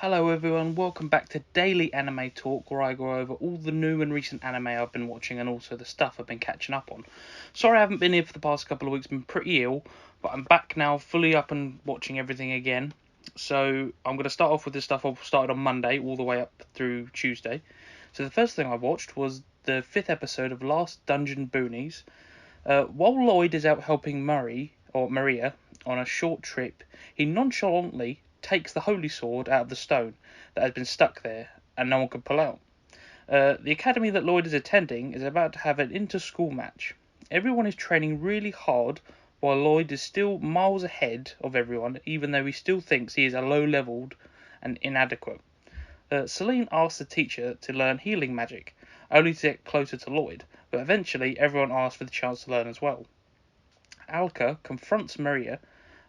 Hello everyone, welcome back to Daily Anime Talk, where I go over all the new and recent anime I've been watching and also the stuff I've been catching up on. Sorry I haven't been here for the past couple of weeks, been pretty ill, but I'm back now, fully up and watching everything again. So I'm going to start off with the stuff I've started on Monday, all the way up through Tuesday. So the first thing I watched was the 5th episode of Last Dungeon Boonies. While Lloyd is out helping Maria on a short trip, he nonchalantly takes the holy sword out of the stone that has been stuck there and no one can pull out. The academy that Lloyd is attending is about to have an inter-school match. Everyone is training really hard while Lloyd is still miles ahead of everyone, even though he still thinks he is a low-leveled and inadequate. Celine asks the teacher to learn healing magic, only to get closer to Lloyd, but eventually everyone asks for the chance to learn as well. Alka confronts Maria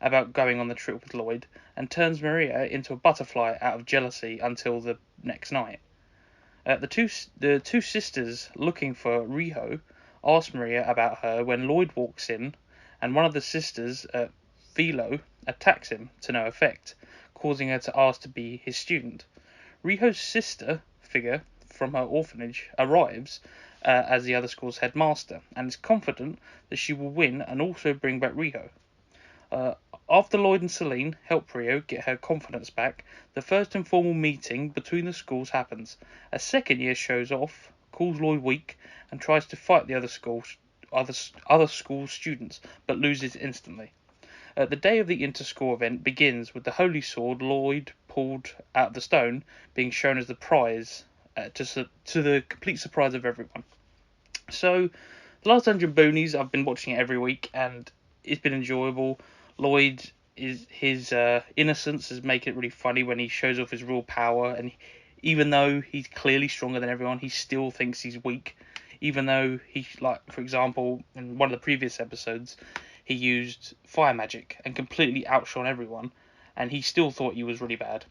about going on the trip with Lloyd and turns Maria into a butterfly out of jealousy until the next night. The two sisters looking for Riho ask Maria about her when Lloyd walks in, and one of the sisters, Philo, attacks him to no effect, causing her to ask to be his student. Riho's sister figure from her orphanage arrives as the other school's headmaster and is confident that she will win and also bring back Riho. Uh, After Lloyd and Celine help Rio get her confidence back, the first informal meeting between the schools happens. A second year shows off, calls Lloyd weak, and tries to fight the other school students, but loses instantly. The day of the inter-school event begins with the holy sword Lloyd pulled out of the stone being shown as the prize, to the complete surprise of everyone. So, The Last Dungeon Boonies, I've been watching it every week, and it's been enjoyable. Lloyd is his innocence is making it really funny when he shows off his real power, and even though he's clearly stronger than everyone, he still thinks he's weak. Even though he, like for example, in one of the previous episodes, he used fire magic and completely outshone everyone, and he still thought he was really bad.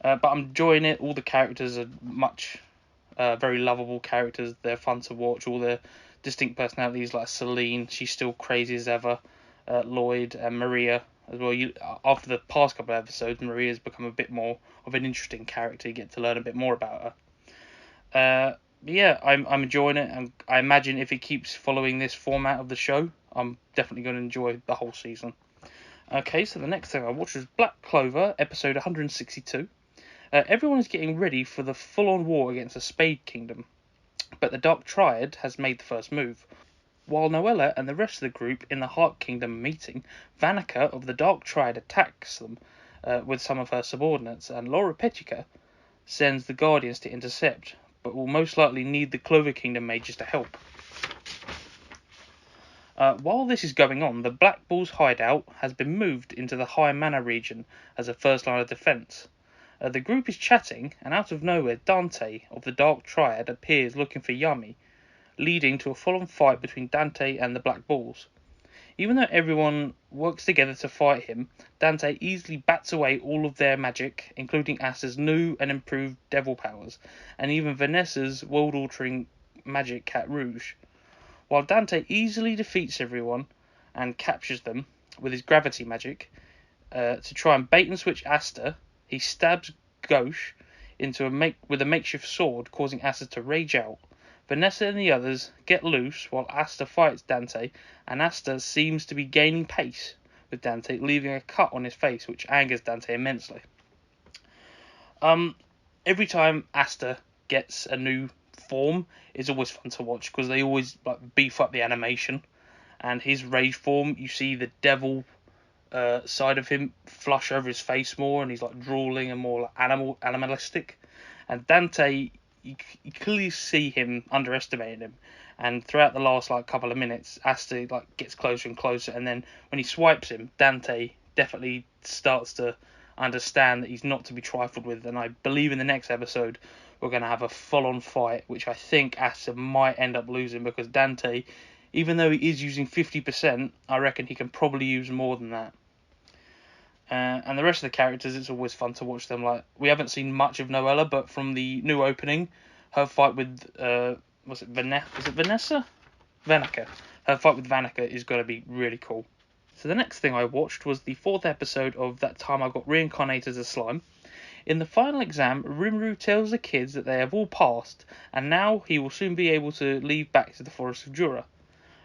But I'm enjoying it. All the characters are very lovable characters. They're fun to watch. All the distinct personalities, like Celine, she's still crazy as ever. Lloyd and Maria as well. After the past couple of episodes, Maria's become a bit more of an interesting character. You get to learn a bit more about her. Yeah, I'm enjoying it, and I imagine if it keeps following this format of the show, I'm definitely going to enjoy the whole season. Okay, so the next thing I watched was Black Clover, episode 162. Everyone is getting ready for the full-on war against the Spade Kingdom, but the Dark Triad has made the first move. While Noella and the rest of the group in the Heart Kingdom are meeting, Vanica of the Dark Triad attacks them with some of her subordinates, and Laura Petica sends the Guardians to intercept, but will most likely need the Clover Kingdom mages to help. While this is going on, the Black Bull's hideout has been moved into the High Mana region as a first line of defense. The group is chatting, and out of nowhere, Dante of the Dark Triad appears looking for Yami, leading to a full-on fight between Dante and the Black Bulls. Even though everyone works together to fight him, Dante easily bats away all of their magic, including Asta's new and improved devil powers, and even Vanessa's world-altering magic Cat Rouge. While Dante easily defeats everyone and captures them with his gravity magic, to try and bait and switch Asta, he stabs Gauche with a makeshift sword, causing Asta to rage out. Vanessa and the others get loose while Asta fights Dante, and Asta seems to be gaining pace with Dante, leaving a cut on his face, which angers Dante immensely. Every time Asta gets a new form, it's always fun to watch because they always beef up the animation. And his rage form, you see the devil side of him flush over his face more, and he's like drooling and more like animalistic. And Dante, you clearly see him underestimating him, and throughout the last couple of minutes, Asta gets closer and closer, and then when he swipes him, Dante definitely starts to understand that he's not to be trifled with. And I believe in the next episode we're going to have a full-on fight, which I think Asta might end up losing, because Dante, even though he is using 50%, I reckon he can probably use more than that. And the rest of the characters, it's always fun to watch them. We haven't seen much of Noella, but from the new opening, her fight with Vanessa? Vanica. Her fight with Vanica is going to be really cool. So the next thing I watched was the 4th episode of That Time I Got Reincarnated as a Slime. In the final exam, Rimuru tells the kids that they have all passed, and now he will soon be able to leave back to the Forest of Jura.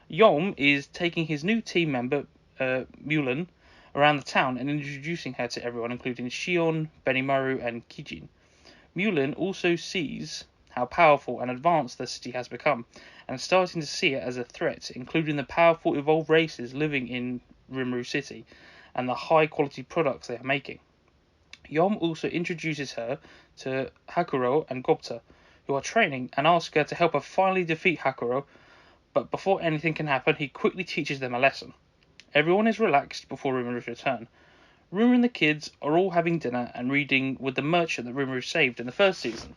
Yom is taking his new team member, Mulan, around the town and introducing her to everyone, including Shion, Benimaru, and Kijin. Mulan also sees how powerful and advanced the city has become, and is starting to see it as a threat, including the powerful evolved races living in Rimuru City, and the high-quality products they are making. Yom also introduces her to Hakuro and Gobta, who are training, and asks her to help her finally defeat Hakuro, but before anything can happen, he quickly teaches them a lesson. Everyone is relaxed before Rimuru's return. Rimuru and the kids are all having dinner and reading with the merchant that Rimuru saved in the first season.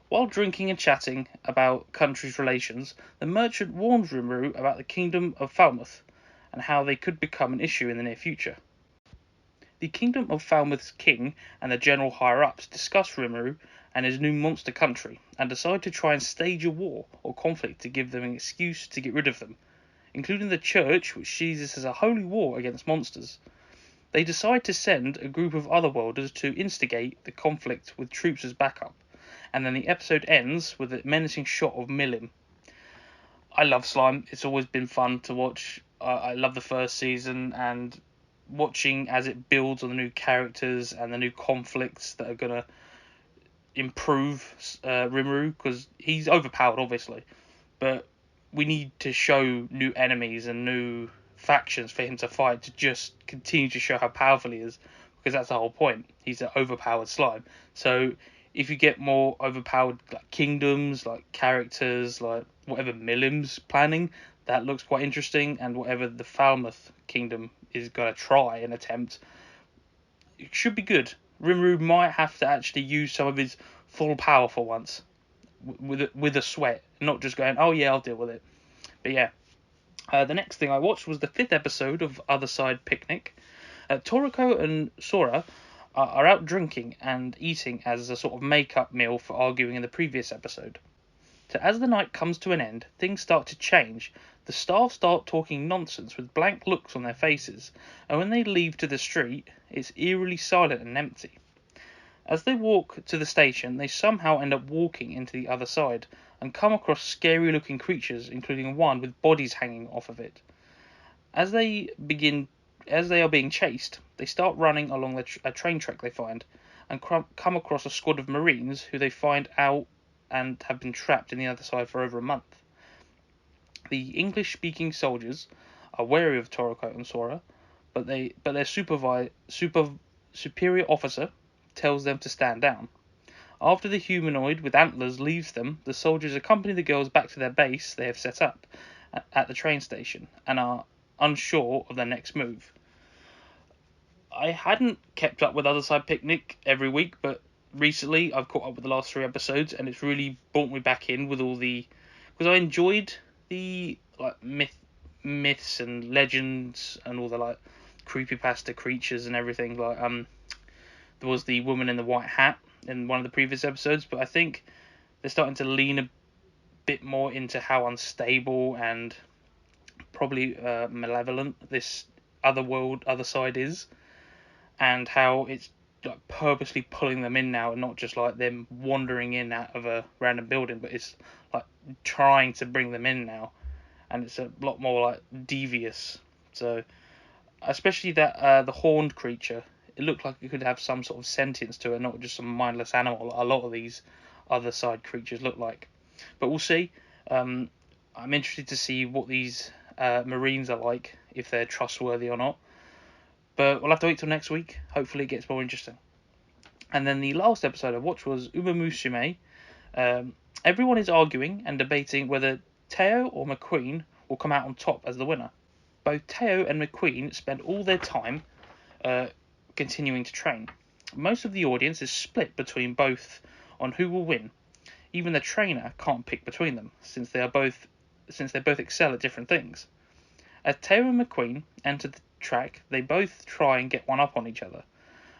While drinking and chatting about countries' relations, the merchant warns Rimuru about the kingdom of Falmouth, and how they could become an issue in the near future. The kingdom of Falmouth's king and the general higher-ups discuss Rimuru and his new monster country, and decide to try and stage a war or conflict to give them an excuse to get rid of them, including the church, which sees this as a holy war against monsters. They decide to send a group of otherworlders to instigate the conflict with troops as backup, and then the episode ends with a menacing shot of Milim. I love Slime, it's always been fun to watch. I love the first season, and watching as it builds on the new characters and the new conflicts that are going to improve Rimuru, because he's overpowered obviously, but we need to show new enemies and new factions for him to fight, to just continue to show how powerful he is, because that's the whole point. He's an overpowered slime. So if you get more overpowered like kingdoms, like characters, like whatever Milim's planning, that looks quite interesting, and whatever the Falmouth kingdom is going to try and attempt, it should be good. Rimuru might have to actually use some of his full power for once, with a sweat, not just going, oh yeah, I'll deal with it. But yeah, the next thing I watched was the 5th episode of Otherside Picnic. Toriko and Sora are out drinking and eating as a sort of make-up meal for arguing in the previous episode. So as the night comes to an end, things start to change. The staff start talking nonsense with blank looks on their faces, and when they leave to the street, it's eerily silent and empty. As they walk to the station, they somehow end up walking into the other side, and come across scary looking creatures, including one with bodies hanging off of it. As they are being chased, they start running along a train track they find, and come across a squad of Marines who they find out and have been trapped in the other side for over a month. The English-speaking soldiers are wary of Toriko and Sora, but their superior officer tells them to stand down. After the humanoid with antlers leaves them, the soldiers accompany the girls back to their base they have set up at the train station, and are unsure of their next move. I hadn't kept up with Otherside Picnic every week, but recently I've caught up with the last 3 episodes, and it's really brought me back in with all the, because I enjoyed the like myths and legends and all the like creepypasta creatures and everything. Like there was the woman in the white hat in one of the previous episodes, but I think they're starting to lean a bit more into how unstable and probably malevolent this other side is, and how it's like purposely pulling them in now, and not just like them wandering in out of a random building, but it's like trying to bring them in now, and it's a lot more like devious. So especially that the horned creature, it looked like it could have some sort of sentience to it, not just some mindless animal. A lot of these other side creatures look like, but we'll see. I'm interested to see what these Marines are like, if they're trustworthy or not. But we'll have to wait till next week. Hopefully it gets more interesting. And then the last episode I watched was Musume. Everyone is arguing and debating whether Teo or McQueen will come out on top as the winner. Both Teo and McQueen spend all their time continuing to train. Most of the audience is split between both on who will win. Even the trainer can't pick between them, since they both excel at different things. As Teo and McQueen enter the track, they both try and get one up on each other.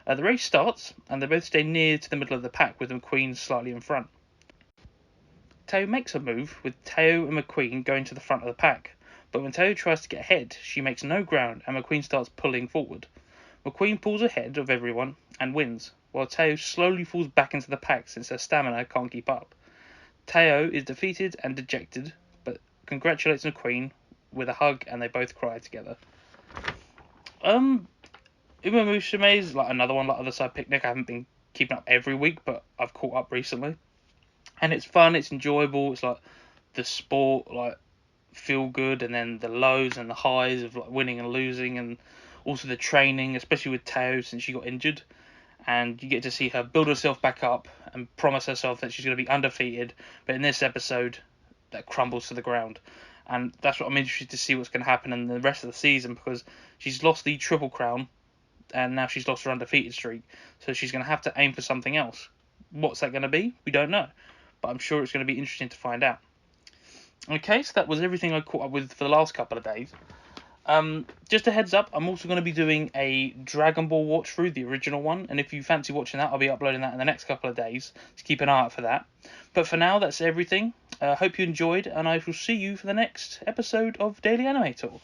The race starts, and they both stay near to the middle of the pack, with McQueen slightly in front. Teo makes a move, with Teo and McQueen going to the front of the pack, but when Teo tries to get ahead, she makes no ground, and McQueen starts pulling forward. McQueen pulls ahead of everyone and wins, while Teo slowly falls back into the pack since her stamina can't keep up. Teo is defeated and dejected, but congratulates the Queen with a hug, and they both cry together. Uma Musume is like another one like Otherside Picnic. I haven't been keeping up every week, but I've caught up recently. And it's fun, it's enjoyable, it's like the sport, like feel good, and then the lows and the highs of like winning and losing, and also the training, especially with Teo since she got injured. And you get to see her build herself back up and promise herself that she's going to be undefeated, but in this episode that crumbles to the ground. And that's what I'm interested to see what's going to happen in the rest of the season, because she's lost the Triple Crown and now she's lost her undefeated streak, so she's going to have to aim for something else. What's that going to be? We don't know, but I'm sure it's going to be interesting to find out. Okay, so that was everything I caught up with for the last couple of days. Just a heads up, I'm also going to be doing a Dragon Ball watch through, the original one, and if you fancy watching that, I'll be uploading that in the next couple of days, so keep an eye out for that. But for now, that's everything. Hope you enjoyed, and I shall see you for the next episode of Daily Anime Talk.